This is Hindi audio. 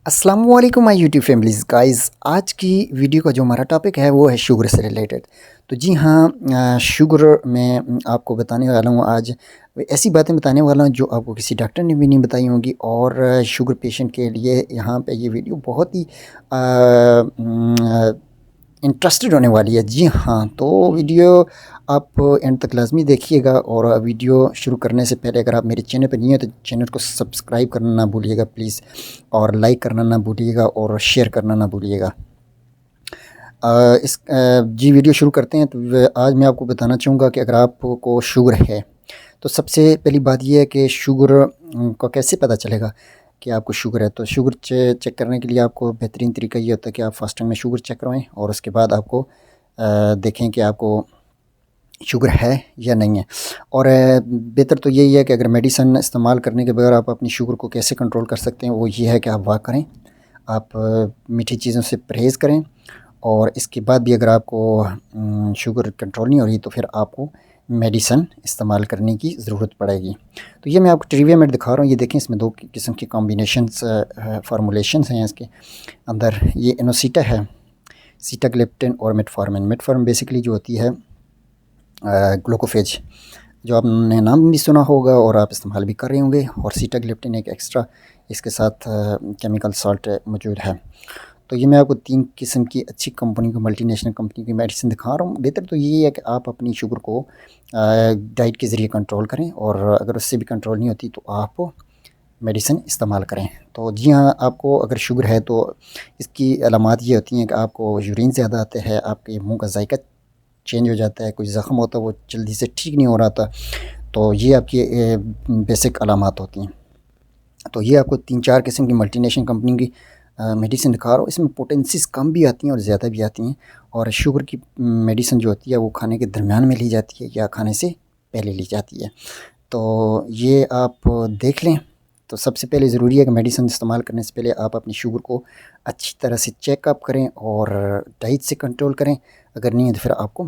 अस्सलामुअलैकुम माय यूट्यूब फैमिलीज़ गाइस। आज की वीडियो का जो हमारा टॉपिक है वो है शुगर से रिलेटेड। तो जी हाँ, शुगर में आपको बताने वाला हूँ आज ऐसी बातें बताने वाला हूँ जो आपको किसी डॉक्टर ने भी नहीं बताई होंगी। और शुगर पेशेंट के लिए यहाँ पे ये वीडियो बहुत ही इंटरेस्टेड होने वाली है। जी हाँ, तो वीडियो आप एंड तक लाज़मी देखिएगा। और वीडियो शुरू करने से पहले अगर आप मेरे चैनल पर नहीं हो तो चैनल को सब्सक्राइब करना ना भूलिएगा प्लीज़, और लाइक करना ना भूलिएगा और शेयर करना ना भूलिएगा। जी वीडियो शुरू करते हैं। तो आज मैं आपको बताना चाहूँगा कि अगर आपको शुगर है तो सबसे पहली बात ये है कि शुगर को कैसे पता चलेगा कि आपको शुगर है। तो शुगर चेक करने के लिए आपको बेहतरीन तरीका ये होता है कि आप फास्टिंग में शुगर चेक करवाएं और उसके बाद आपको देखें कि आपको शुगर है या नहीं है। और बेहतर तो यही है कि अगर मेडिसिन इस्तेमाल करने के बगैर आप अपनी शुगर को कैसे कंट्रोल कर सकते हैं, वो ये है कि आप वॉक करें, आप मीठी चीज़ों से परहेज़ करें। और इसके बाद भी अगर आपको शुगर कंट्रोल नहीं हो रही तो फिर आपको मेडिसिन इस्तेमाल करने की ज़रूरत पड़ेगी। तो ये मैं आपको ट्रिविया में दिखा रहा हूँ। ये देखें, इसमें दो किस्म की कॉम्बिनेशंस फार्मूलेशंस हैं इसके अंदर। ये इनोसिटा है, सीटाग्लिप्टिन और मेटफॉर्मिन। मेटफॉर्मिन बेसिकली जो होती है ग्लूकोफेज, जो आपने नाम भी सुना होगा और आप इस्तेमाल भी कर रहे होंगे। और सीटाग्लिप्टिन एक एक्स्ट्रा इसके साथ केमिकल साल्ट मौजूद है। तो ये मैं आपको 3 किस्म की अच्छी कंपनी की, मल्टीनेशनल कंपनी की मेडिसिन दिखा रहा हूँ। बेहतर तो यही है कि आप अपनी शुगर को डाइट के ज़रिए कंट्रोल करें, और अगर उससे भी कंट्रोल नहीं होती तो आप मेडिसिन इस्तेमाल करें। तो जी हाँ, आपको अगर शुगर है तो इसकी अलामात ये होती हैं कि आपको यूरिन ज़्यादा आता है, आपके मुँह का जायका चेंज हो जाता है, कोई ज़ख्म होता है वो जल्दी से ठीक नहीं हो रहा था। तो ये आपकी बेसिक अलामात होती हैं। तो ये आपको 3-4 किस्म की मल्टीनेशनल कंपनी की मेडिसिन दिखा रहा हूँ। इसमें पोटेंसीज़ कम भी आती हैं और ज़्यादा भी आती हैं। और शुगर की मेडिसिन जो होती है वो खाने के दरमियान में ली जाती है या खाने से पहले ली जाती है। तो ये आप देख लें। तो सबसे पहले ज़रूरी है कि मेडिसिन इस्तेमाल करने से पहले आप अपनी शुगर को अच्छी तरह से चेकअप करें और डाइट से कंट्रोल करें। अगर नहीं है तो फिर आपको